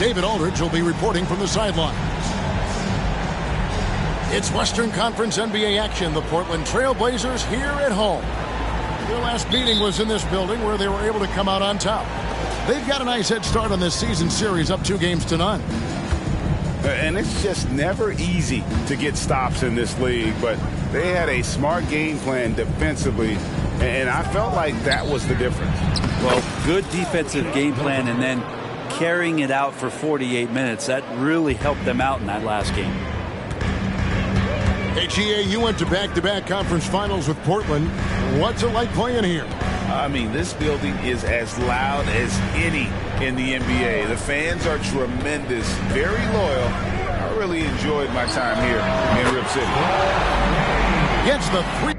David Aldridge will be reporting from the sidelines. It's Western Conference NBA action. The Portland Trail Blazers here at home. Their last meeting was in this building where they were able to come out on top. They've got a nice head start on this season series, up 2-0. And it's just never easy to get stops in this league, but they had a smart game plan defensively, and I felt like that was the difference. Well, good defensive game plan and then carrying it out for 48 minutes. That really helped them out in that last game. Hey, GA, you went to back-to-back conference finals with Portland. What's it like playing here? I mean, this building is as loud as any in the NBA. The fans are tremendous, very loyal. I really enjoyed my time here in Rip City. Gets the three.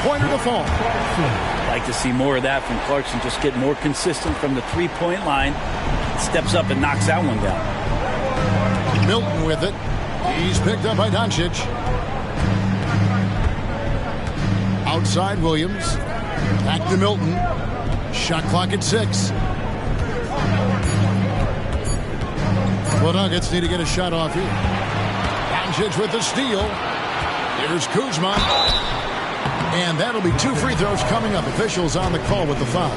Pointer to fall. Like to see more of that from Clarkson. Just get more consistent from the three-point line. Steps up and knocks that one down. Milton with it. He's picked up by Doncic. Outside Williams. Back to Milton. Shot clock at 6. The Nuggets need to get a shot off here. Doncic with the steal. Here's Kuzma. And that'll be 2 free throws coming up. Officials on the call with the foul.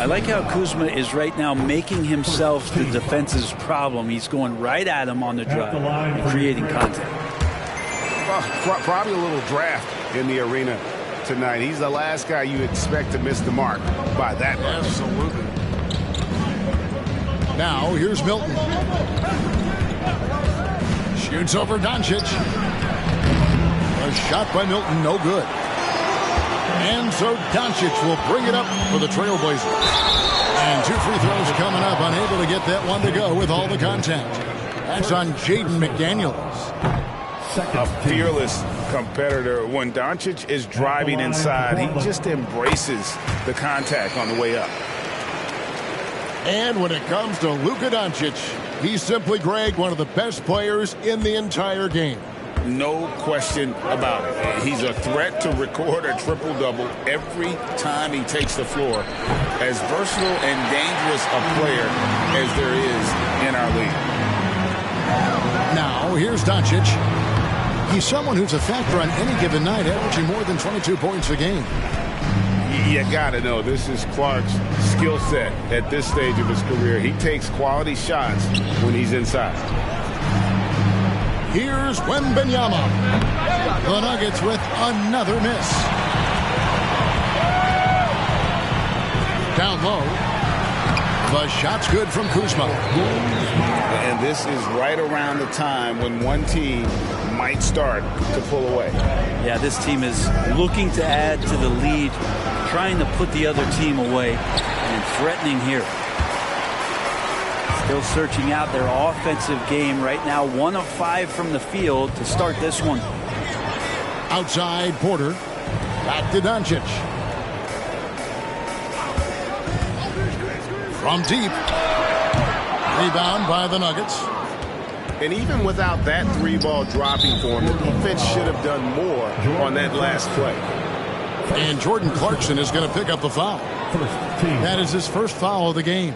I like how Kuzma is right now making himself the defense's problem. He's going right at him on the drive and creating contact. Probably a little draft in the arena tonight. He's the last guy you expect to miss the mark by that much. Absolutely. Now, here's Milton. Shoots over Doncic. A shot by Milton, no good. And so Doncic will bring it up for the Trailblazers. And 2 free throws coming up, unable to get that one to go with all the contact. That's on Jaden McDaniels. A fearless competitor. When Doncic is driving inside, he just embraces the contact on the way up. And when it comes to Luka Doncic, he's simply, Greg, one of the best players in the entire game. No question about it. He's a threat to record a triple-double every time he takes the floor. As versatile and dangerous a player as there is in our league. Now, here's Doncic. He's someone who's a factor on any given night, averaging more than 22 points a game. You got to know, this is Clark's skill set at this stage of his career. He takes quality shots when he's inside. Here's Wembanyama. The Nuggets with another miss. Down low. The shot's good from Kuzma. And this is right around the time when one team might start to pull away. Yeah, this team is looking to add to the lead, trying to put the other team away, and threatening here. Still searching out their offensive game right now. 1 of 5 from the field to start this one. Outside Porter. Back to Doncic. From deep. Rebound by the Nuggets. And even without that 3-ball dropping for him, the defense should have done more on that last play. And Jordan Clarkson is going to pick up the foul. That is his first foul of the game.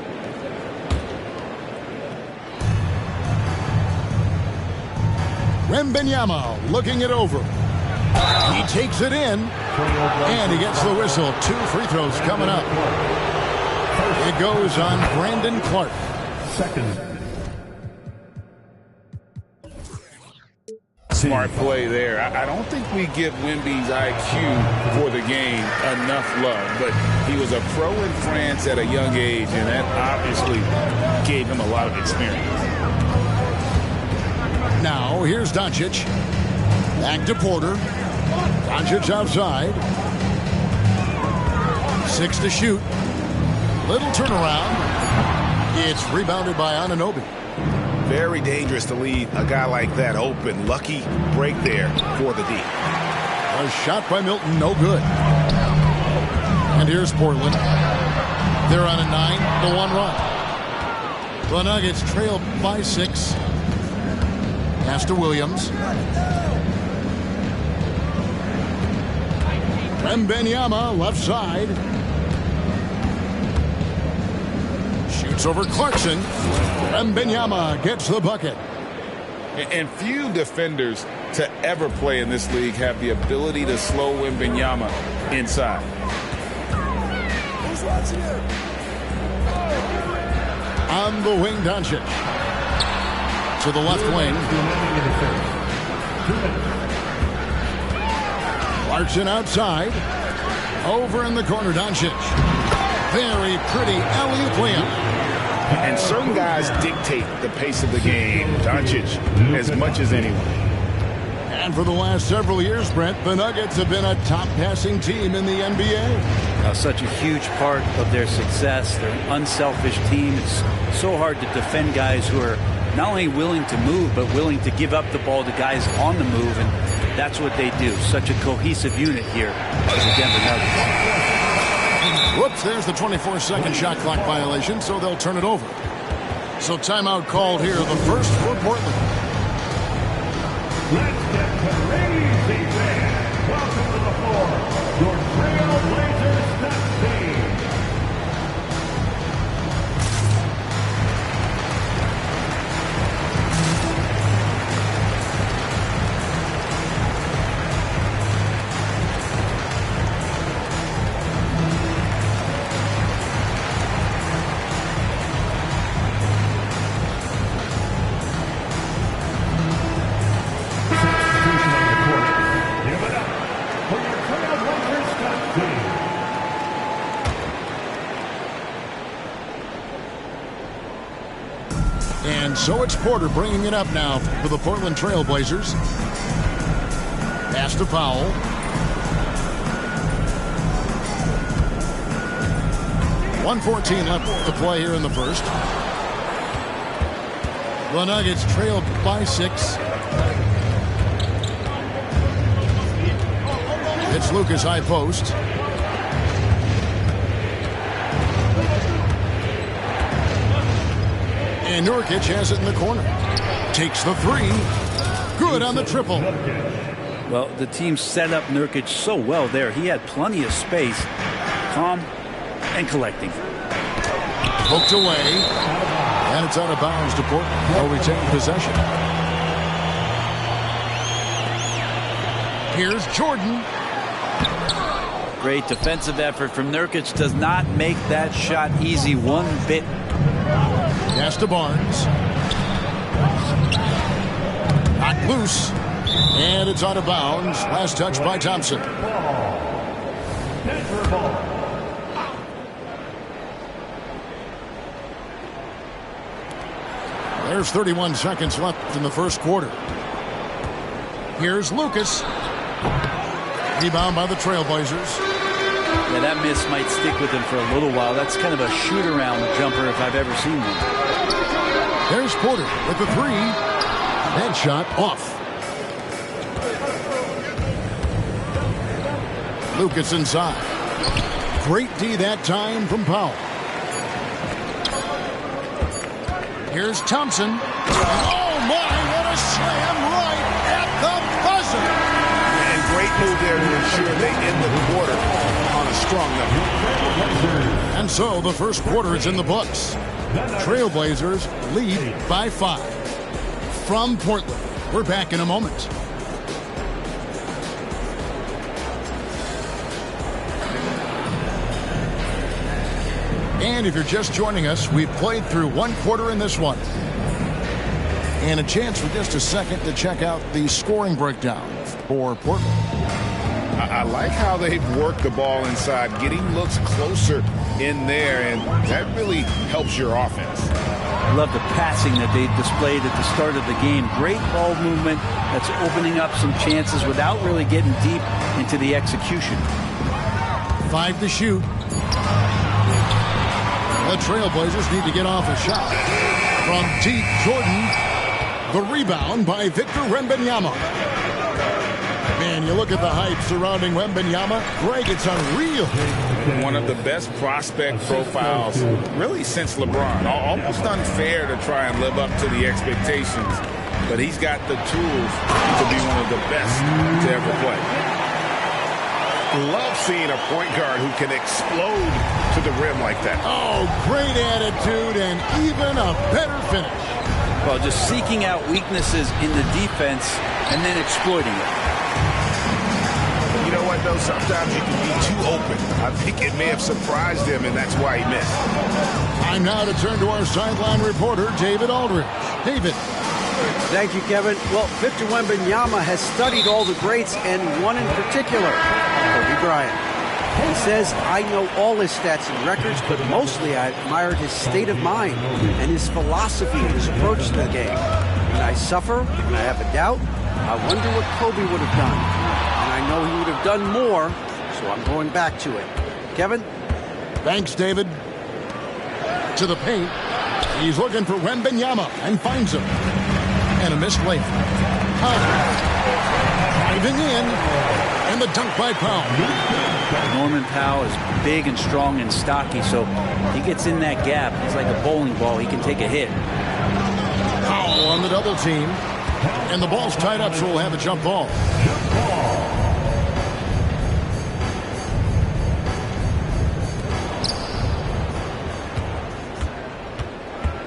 Wembanyama looking it over. He takes it in, and he gets the whistle. 2 free throws coming up. It goes on Brandon Clark. smart play there. I don't think we give Wemby's IQ for the game enough love, but he was a pro in France at a young age, and that obviously gave him a lot of experience. Now, here's Doncic. Back to Porter. Doncic outside. 6 to shoot. Little turnaround. It's rebounded by Anunoby. Very dangerous to leave a guy like that open. Lucky break there for the D. A shot by Milton, no good. And here's Portland. They're on a 9-1 run. The Nuggets trail by 6. Pass to Williams. Wembanyama left side. Shoots over Clarkson. Wembanyama gets the bucket. And few defenders to ever play in this league have the ability to slow Wembanyama inside. Who's watching it? On the wing, Doncic. To the left wing. Clarkson outside. Over in the corner, Doncic. Very pretty alley-oop layup. And certain guys dictate the pace of the game. Doncic as much as anyone. And for the last several years, Brent, the Nuggets have been a top passing team in the NBA. Such a huge part of their success. They're an unselfish team. It's so hard to defend guys who are not only willing to move, but willing to give up the ball to guys on the move, and that's what they do. Such a cohesive unit here as the Denver Nuggets. Whoops, there's the 24-second shot clock violation, so they'll turn it over. So timeout called here, the first for Portland. Let's get crazy, man. Welcome to the floor, your Trailblazers Nuts team. And so it's Porter bringing it up now for the Portland Trailblazers. Pass to Powell. .114 left to play here in the first. The Nuggets trail by 6. It's Lucas high post. And Nurkic has it in the corner. Takes the 3. Good on the triple. Well, the team set up Nurkic so well there. He had plenty of space. Calm and collecting. Poked away. And it's out of bounds to Portland. They'll retain possession. Here's Jordan. Great defensive effort from Nurkic. Does not make that shot easy one bit. Pass to Barnes. Knocked loose. And it's out of bounds. Last touch by Thompson. There's 31 seconds left in the first quarter. Here's Lucas. Rebound by the Trailblazers. Yeah, that miss might stick with him for a little while. That's kind of a shoot-around jumper if I've ever seen one. There's Porter with the 3. That shot off. Lucas inside. Great D that time from Powell. Here's Thompson. Oh, my, what a slam right at the buzzer. And great move there to ensure they end the quarter on a strong note. And so the first quarter is in the books. Trailblazers lead by 5. From Portland, we're back in a moment. And if you're just joining us, we've played through one quarter in this one. And a chance for just a second to check out the scoring breakdown for Portland. I like how they've worked the ball inside, getting looks closer in there, and that really helps your offense. I love the passing that they displayed at the start of the game. Great ball movement that's opening up some chances without really getting deep into the execution. 5 to shoot. The Trailblazers need to get off a shot. From deep, Jordan. The rebound by Victor Wembanyama. Man, you look at the hype surrounding Wembanyama. Greg, it's unreal. One of the best prospect profiles really since LeBron. Almost unfair to try and live up to the expectations, but he's got the tools to be one of the best to ever play. Love seeing a point guard who can explode to the rim like that. Oh, great attitude and even a better finish. Well, just seeking out weaknesses in the defense and then exploiting it. You know what, though? Sometimes you can be too open. I think it may have surprised him, and that's why he missed. Time now to turn to our sideline reporter, David Aldridge. David. Thank you, Kevin. Well, Victor Wembanyama has studied all the greats and one in particular, Kobe Bryant. He says, I know all his stats and records, but mostly I admired his state of mind and his philosophy and his approach to the game. When I suffer and I have a doubt, I wonder what Kobe would have done. And I know he would have done more, so I'm going back to it. Kevin? Thanks, David. To the paint. He's looking for Wembanyama and finds him. And a missed layup. Driving in. And the dunk by Powell. Norman Powell is big and strong and stocky, so he gets in that gap. He's like a bowling ball. He can take a hit. Powell on the double team. And the ball's tied up, so we'll have a jump ball.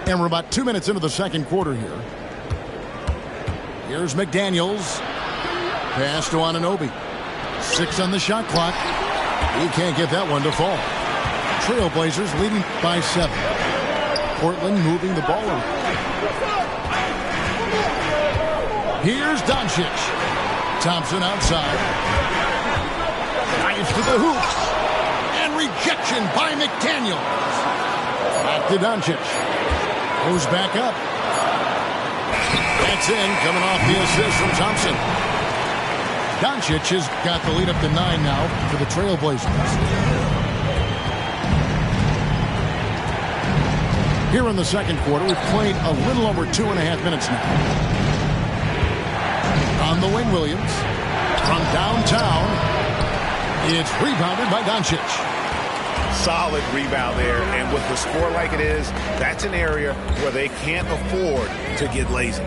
And we're about 2 minutes into the second quarter here. Here's McDaniels. Pass to Anunoby. 6 on the shot clock. He can't get that one to fall. Trailblazers leading by 7. Portland moving the ball around. Here's Doncic. Thompson outside. Drives to the hoop. And rejection by McDaniels. Back to Doncic. Goes back up. That's in, coming off the assist from Thompson. Doncic has got the lead up to 9 now for the Trailblazers. Here in the second quarter, we've played a little over 2.5 minutes now. On the wing, Williams. From downtown, it's rebounded by Doncic. Solid rebound there, and with the score like it is, that's an area where they can't afford to get lazy.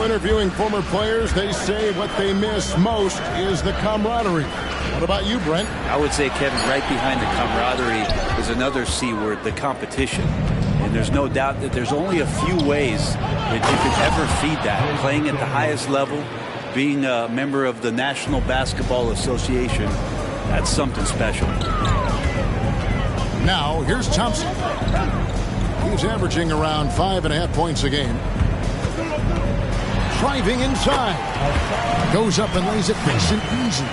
Well, interviewing former players, they say what they miss most is the camaraderie. What about you, Brent? I would say, Kevin, right behind the camaraderie is another C word, the competition. And there's no doubt that there's only a few ways that you can ever feed that. Playing at the highest level, being a member of the National Basketball Association, that's something special. Now, here's Thompson. He's averaging around 5.5 points a game. Driving inside. Goes up and lays it nice and easy.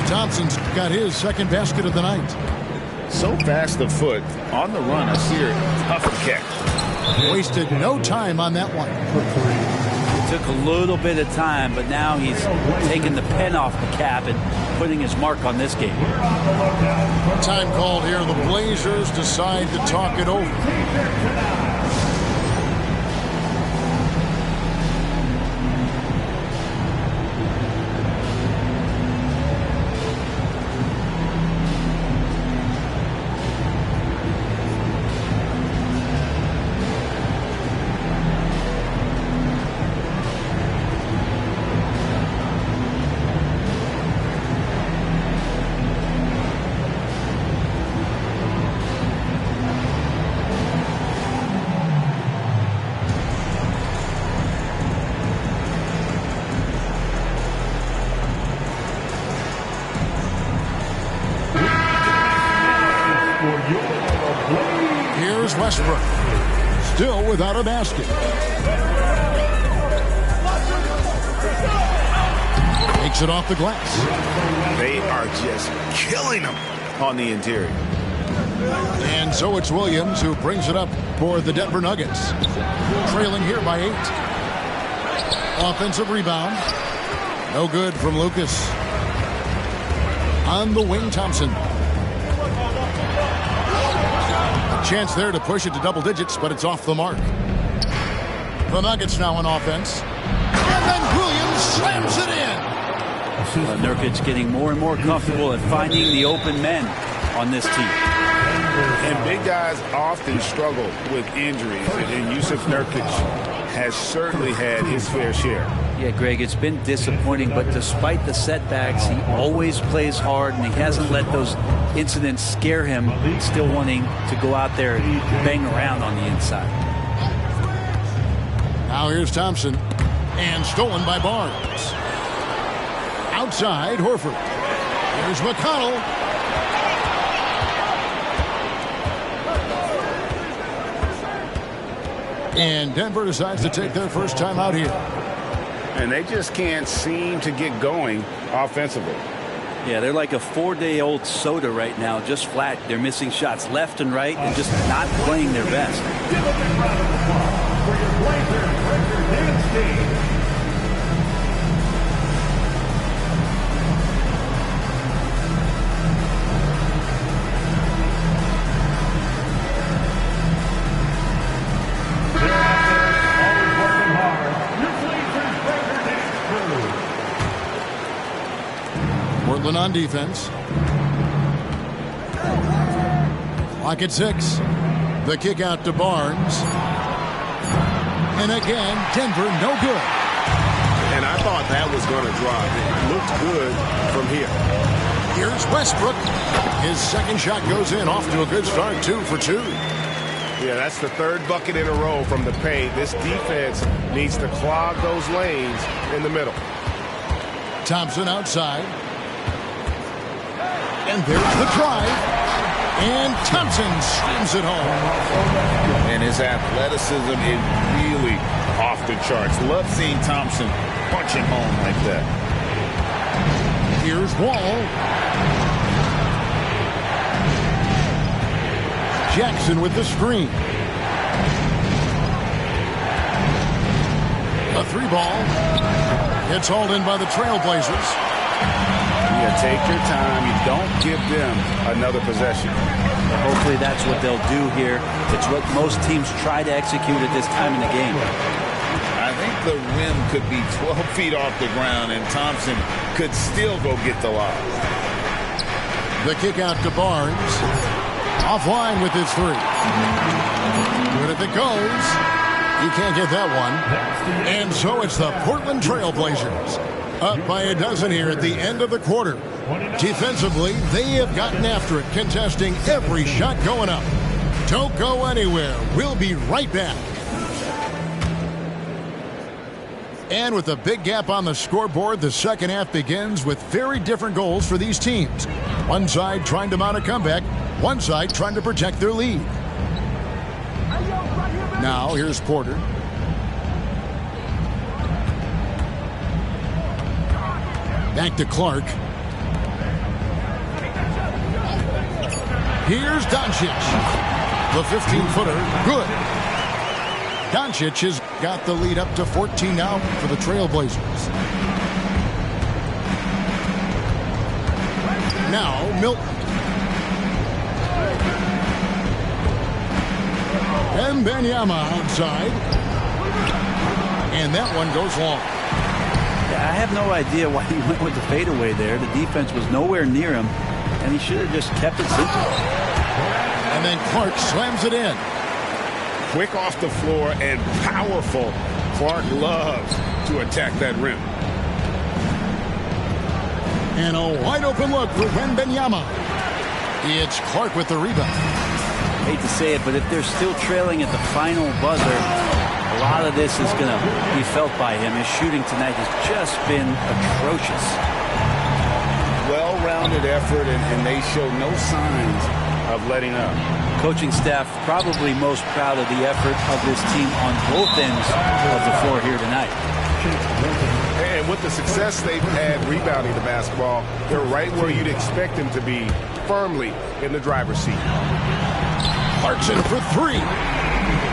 Thompson's got his second basket of the night. So fast of foot. On the run, I see her tough to catch. Wasted no time on that one. It took a little bit of time, but now he's taking the pen off the cap and putting his mark on this game. Time called here. The Blazers decide to talk it over. Here's Westbrook. Still without a basket. Takes it off the glass. They are just killing them on the interior. And so it's Williams who brings it up for the Denver Nuggets. Trailing here by 8. Offensive rebound. No good from Lucas. On the wing, Thompson. A chance there to push it to double digits, but it's off the mark. The Nuggets now on offense. And then Williams slams it in. Nurkic getting more and more comfortable at finding the open men on this team. And big guys often struggle with injuries, and Jusuf Nurkic has certainly had his fair share. Yeah, Greg, it's been disappointing, but despite the setbacks, he always plays hard, and he hasn't let those incidents scare him, still wanting to go out there and bang around on the inside. Now here's Thompson, and stolen by Barnes. Outside, Horford. Here's McConnell. And Denver decides to take their first time out here. And they just can't seem to get going offensively. Yeah, they're like a 4-day-old soda right now, just flat. They're missing shots left and right and just not playing their best. Give a big round of applause for your Blazers, Richard Danstein. Portland on defense. Clock at 6. The kick out to Barnes. And again, Denver no good. And I thought that was going to drop. It looked good from here. Here's Westbrook. His second shot goes in, off to a good start, 2 for 2. Yeah, that's the third bucket in a row from the paint. This defense needs to clog those lanes in the middle. Thompson outside. And there's the drive. And Thompson slams it home. And his athleticism is really off the charts. Love seeing Thompson punching home like that. Here's Wall. Jackson with the screen. A 3-ball. It's hauled in by the Trailblazers. You take your time. You don't give them another possession. Hopefully that's what they'll do here. It's what most teams try to execute at this time in the game. I think the rim could be 12 feet off the ground, and Thompson could still go get the lob. The kick out to Barnes. Offline with his 3. Good if it goes. He can't get that one. And so it's the Portland Trailblazers. Up by a dozen here at the end of the quarter. Defensively, they have gotten after it, contesting every shot going up. Don't go anywhere. We'll be right back. And with a big gap on the scoreboard, the second half begins with very different goals for these teams. One side trying to mount a comeback, one side trying to protect their lead. Now, here's Porter. Back to Clark. Here's Doncic. The 15-footer. Good. Doncic has got the lead up to 14 now for the Trailblazers. Now, Milton. And Wembanyama outside. And that one goes long. I have no idea why he went with the fadeaway there. The defense was nowhere near him, and he should have just kept it simple. And then Clark slams it in. Quick off the floor and powerful. Clark loves to attack that rim. And a wide open look for Wembanyama. It's Clark with the rebound. Hate to say it, but if they're still trailing at the final buzzer, a lot of this is going to be felt by him. His shooting tonight has just been atrocious. Well-rounded effort, and they show no signs of letting up. Coaching staff probably most proud of the effort of this team on both ends of the floor here tonight. And with the success they've had rebounding the basketball, they're right where you'd expect them to be, firmly in the driver's seat. Clarkson for three.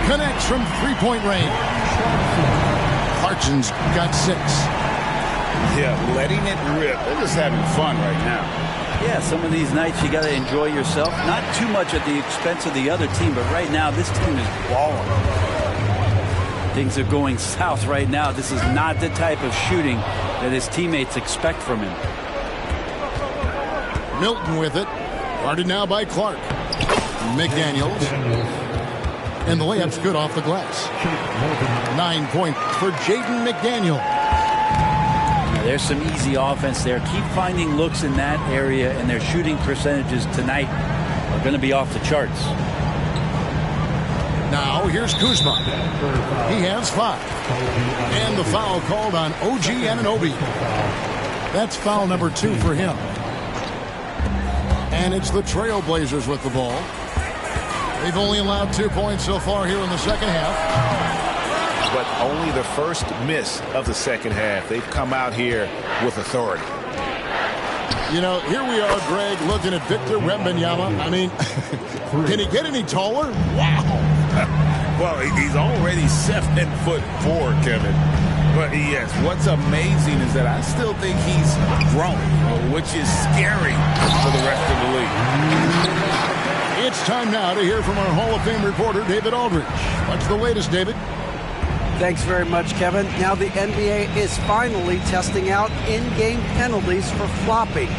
Connects from three-point range. Clarkson's got 6. Yeah, letting it rip. They're just having fun right now. Yeah, some of these nights you got to enjoy yourself. Not too much at the expense of the other team, but right now this team is balling. Things are going south right now. This is not the type of shooting that his teammates expect from him. Milton with it. Guarded now by Clark. McDaniels. And the layup's good off the glass. 9 points for Jaden McDaniel. Now, there's some easy offense there. Keep finding looks in that area, and their shooting percentages tonight are going to be off the charts. Now here's Kuzma. He has 5. And the foul called on OG Anunoby. That's foul number 2 for him. And it's the Trailblazers with the ball. They've only allowed 2 points so far here in the second half. But only the first miss of the second half. They've come out here with authority. You know, here we are, Greg, looking at Victor Wembanyama. I mean, can he get any taller? Wow. Well, he's already 7'4", Kevin. But yes, what's amazing is that I still think he's growing, which is scary for the rest of the league. It's time now to hear from our Hall of Fame reporter, David Aldridge. What's the latest, David? Thanks very much, Kevin. Now the NBA is finally testing out in-game penalties for flopping.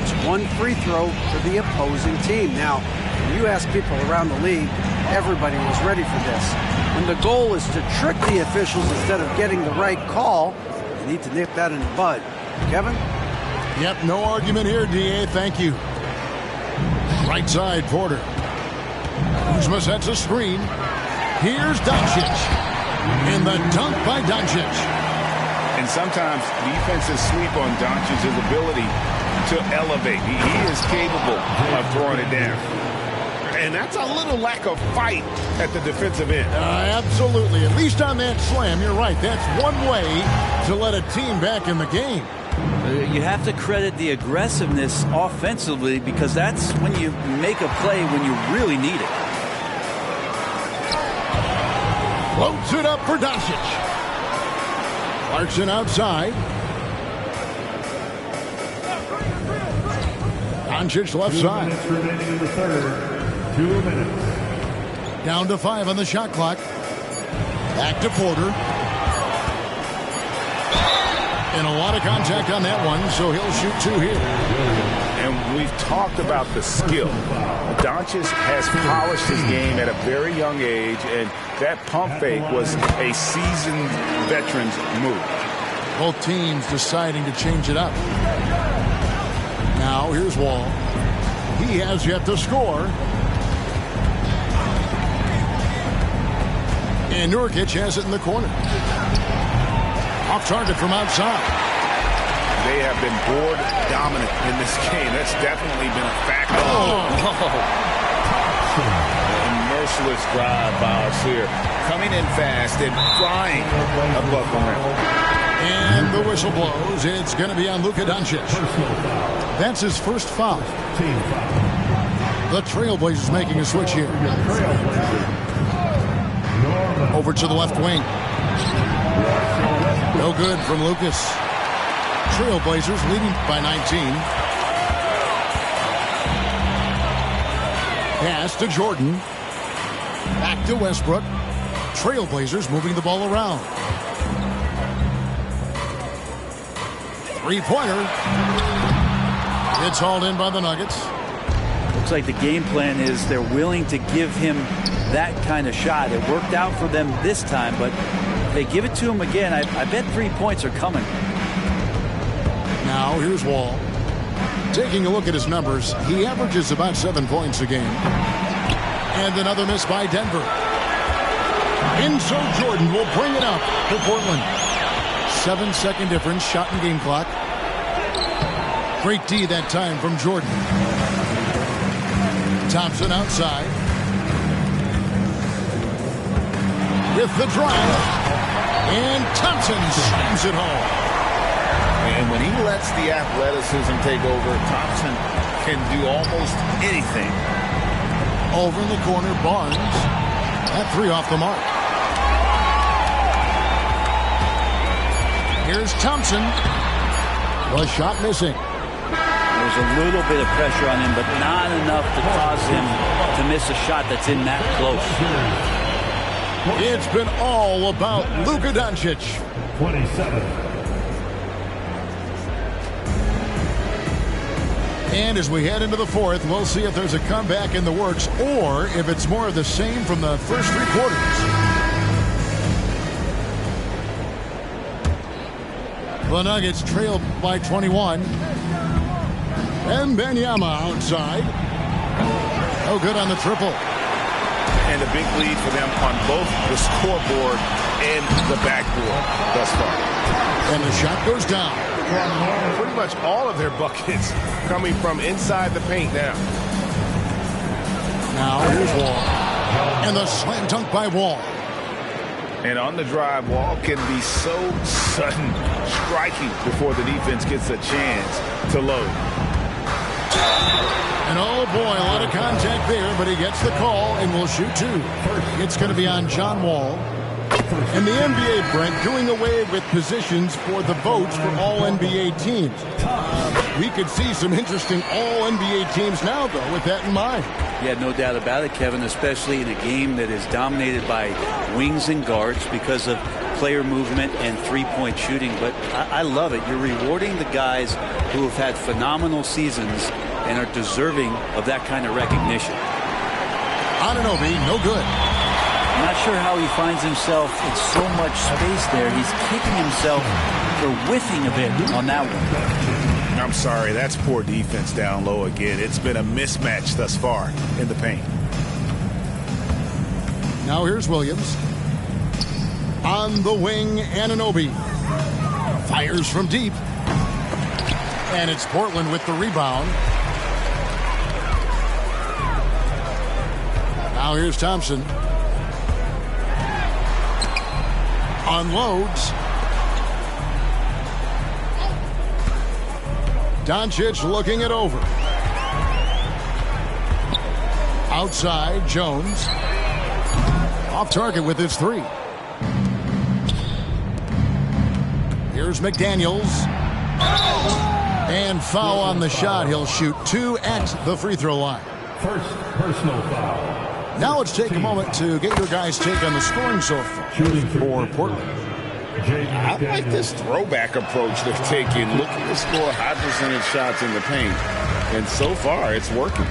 It's 1 free throw for the opposing team. Now, when you ask people around the league, everybody was ready for this. When the goal is to trick the officials instead of getting the right call, they need to nip that in the bud. Kevin? Yep, no argument here, D.A. Thank you. Right side, Porter. Kuzma sets a screen. Here's Doncic. And the dunk by Doncic. And sometimes defenses sleep on Doncic's ability to elevate. He is capable of throwing it down. And that's a little lack of fight at the defensive end. Absolutely. At least on that slam, you're right. That's one way to let a team back in the game. You have to credit the aggressiveness offensively, because that's when you make a play when you really need it. Floats it up for Doncic. Clarkson outside. Doncic left side. 2 minutes remaining in the third. 2 minutes. Down to 5 on the shot clock. Back to Porter. And a lot of contact on that one, so he'll shoot 2 here. And we've talked about the skill. Doncic has polished his game at a very young age, and that pump fake was a seasoned veteran's move. Both teams deciding to change it up. Now here's Wall. He has yet to score. And Nurkic has it in the corner. Off target from outside. They have been board dominant in this game. That's definitely been a factor. A merciless drive by us here. Coming in fast and flying above the rim. And the whistle blows. It's going to be on Luka Doncic. That's his first foul. The Trailblazers making a switch here. Over to the left wing. No good from Lucas. Trailblazers leading by 19. Pass to Jordan. Back to Westbrook. Trailblazers moving the ball around. Three-pointer. It's hauled in by the Nuggets. Looks like the game plan is they're willing to give him that kind of shot. It worked out for them this time, but if they give it to him again, I bet 3 points are coming. Now here's Wall. Taking a look at his numbers, he averages about 7 points a game. And another miss by Denver. And so Jordan will bring it up for Portland. 7-second difference, shot and game clock. Great D that time from Jordan. Thompson outside. With the drive. And Thompson slams it home. And when he lets the athleticism take over, Thompson can do almost anything. Over in the corner, Barnes. That 3 off the mark. Here's Thompson. The shot missing. There's a little bit of pressure on him, but not enough to cause him to miss a shot that's in that close. It's been all about Luka Doncic. 27. And as we head into the fourth, we'll see if there's a comeback in the works or if it's more of the same from the first 3 quarters. The Nuggets trail by 21. And Wembanyama outside. No good on the triple. And a big lead for them on both the scoreboard and the backboard thus far. And the shot goes down. Pretty much all of their buckets coming from inside the paint now. Now here's Wall. And the slam dunk by Wall. And on the drive, Wall can be so sudden, striking before the defense gets a chance to load. And oh boy, a lot of contact there, but he gets the call and will shoot 2. It's going to be on John Wall. And the NBA, Brent, doing away with positions for the votes for all NBA teams. We could see some interesting all NBA teams now, though, with that in mind. Yeah, no doubt about it, Kevin, especially in a game that is dominated by wings and guards because of player movement and three-point shooting. But I love it. You're rewarding the guys who have had phenomenal seasons and are deserving of that kind of recognition. Anunoby, no good. I'm not sure how he finds himself in so much space there. He's kicking himself for whiffing a bit on that one. I'm sorry, that's poor defense down low again. It's been a mismatch thus far in the paint. Now here's Williams. On the wing, Anunoby. Fires from deep. And it's Portland with the rebound. Now here's Thompson. Unloads. Doncic looking it over. Outside, Jones. Off target with his 3. Here's McDaniels. And foul on the shot. He'll shoot 2 at the free throw line. First personal foul. Now let's take a moment to get your guys' take on the scoring so far for Portland. I like this throwback approach they're taking, looking to score high percentage shots in the paint. And so far, it's working.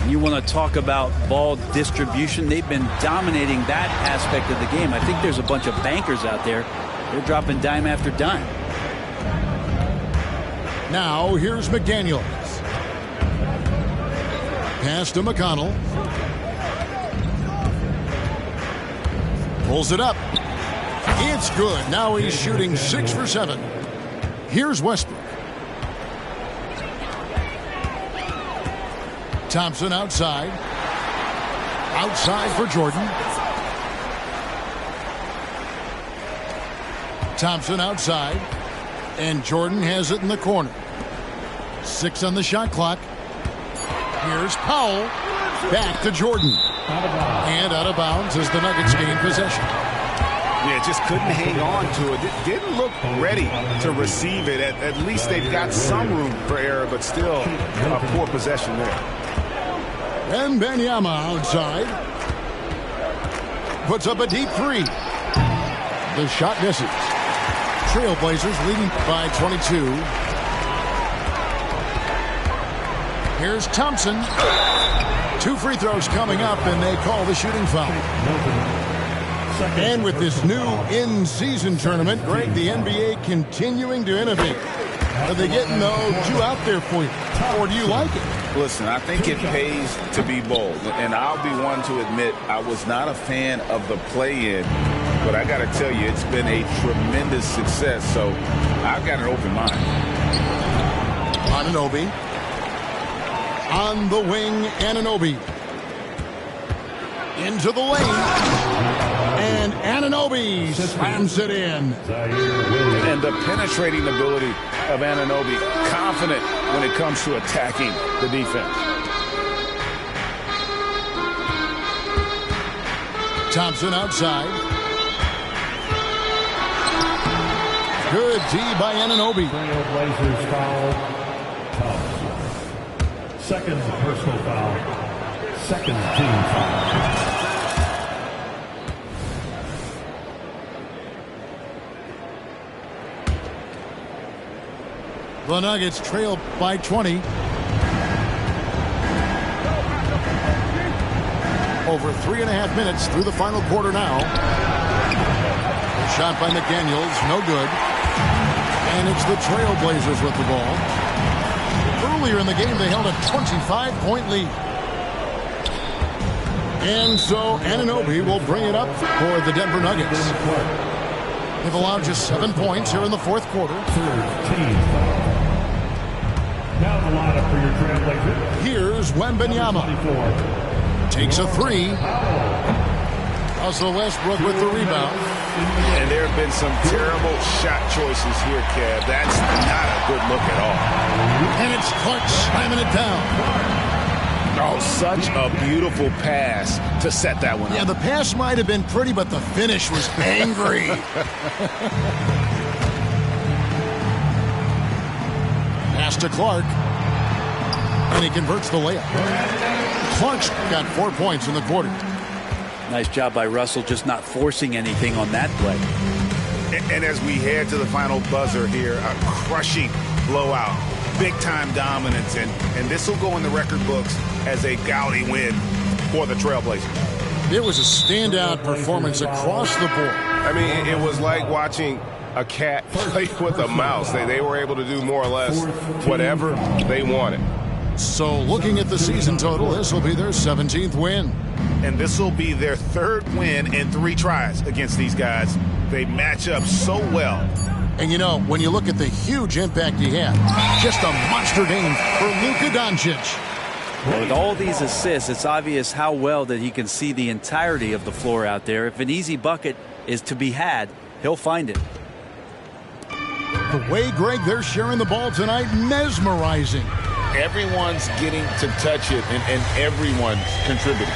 You want to talk about ball distribution. They've been dominating that aspect of the game. I think there's a bunch of bankers out there. They're dropping dime after dime. Now here's McDaniels. Pass to McConnell. Pulls it up. It's good. Now he's shooting 6 for 7. Here's Westbrook. Thompson outside. Outside for Jordan. Thompson outside. And Jordan has it in the corner. 6 on the shot clock. Here's Powell. Back to Jordan. And out of bounds as the Nuggets gain possession. Yeah, just couldn't hang on to it. Didn't look ready to receive it. At least they've got some room for error, but still a poor possession there. And Wembanyama outside. Puts up a deep 3. The shot misses. Trailblazers leading by 22. Here's Thompson. 2 free throws coming up, and they call the shooting foul. And with this new in-season tournament, Greg, the NBA continuing to innovate. Are they getting, though, 2 out there for you? Or do you like it? Listen, I think it pays to be bold. And I'll be one to admit I was not a fan of the play-in. But I got to tell you, it's been a tremendous success. So I've got an open mind. Anunoby. On the wing, Anunoby. Into the lane. And Anunoby slams it in. And the penetrating ability of Anunoby, confident when it comes to attacking the defense. Thompson outside. Good D by Anunoby. Trailblazers foul. Thompson. Second personal foul. Second team foul. The Nuggets trail by 20. Over 3.5 minutes through the final quarter now. A shot by McDaniels, no good. And it's the Trailblazers with the ball. Earlier in the game, they held a 25-point lead. And so Anunoby will bring it up for the Denver Nuggets. They've allowed just 7 points here in the fourth quarter. Now the lineup for your Trailblazers. Here's Wembanyama. Takes a three. Russell Westbrook with the rebound. And there have been some terrible shot choices here, Kev. That's not a good look at all. And it's Clark slamming it down. Oh, such a beautiful pass to set that one up. Yeah, the pass might have been pretty, but the finish was angry. Pass to Clark. And he converts the layup. Clark's got 4 points in the quarter. Nice job by Russell, just not forcing anything on that play. And as we head to the final buzzer here, a crushing blowout, big-time dominance, and this will go in the record books as a gaudy win for the Trailblazers. It was a standout performance across the board. I mean, it was like watching a cat play with a mouse. They were able to do more or less whatever they wanted. So looking at the season total, this will be their 17th win. And this will be their third win in 3 tries against these guys. They match up so well. And you know, when you look at the huge impact he had, just a monster game for Luka Doncic. With all these assists, it's obvious how well that he can see the entirety of the floor out there. If an easy bucket is to be had, he'll find it. The way, Greg, they're sharing the ball tonight, mesmerizing. Everyone's getting to touch it, and everyone's contributing.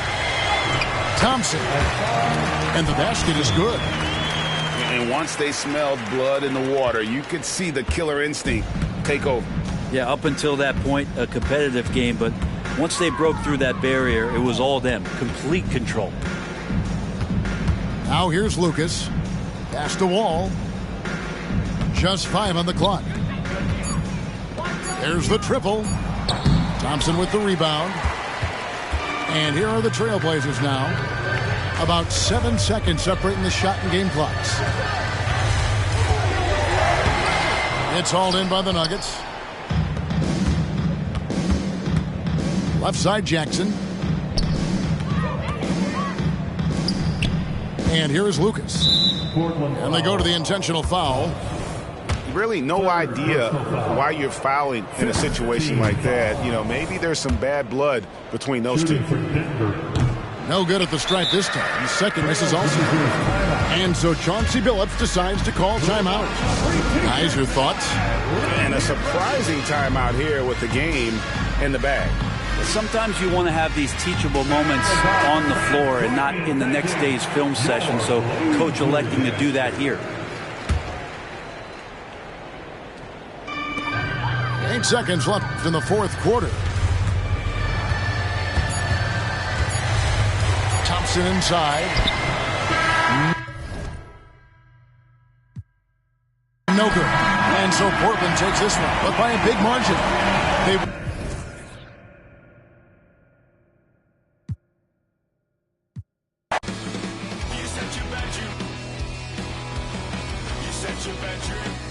Thompson. And the basket is good. And once they smelled blood in the water, you could see the killer instinct take over. Yeah, up until that point, a competitive game, but once they broke through that barrier, it was all them. Complete control. Now here's Lucas. Pass to Wall. Just 5 on the clock. There's the triple. Thompson with the rebound. And here are the Trailblazers now. About 7 seconds separating the shot and game clocks. It's hauled in by the Nuggets. Left side, Jackson. And here is Lucas. And they go to the intentional foul. Really no idea why you're fouling in a situation like that. You know, maybe there's some bad blood between those two. No good at the stripe this time. The second misses also. And so Chauncey Billups decides to call timeout. Guys, your thoughts? And a surprising timeout here with the game in the bag. Sometimes you want to have these teachable moments on the floor and not in the next day's film session, so coach electing to do that here. 8 seconds left in the fourth quarter. Thompson inside. No good. And so Portland takes this one, but by a big margin. You set your bet, you set your bet,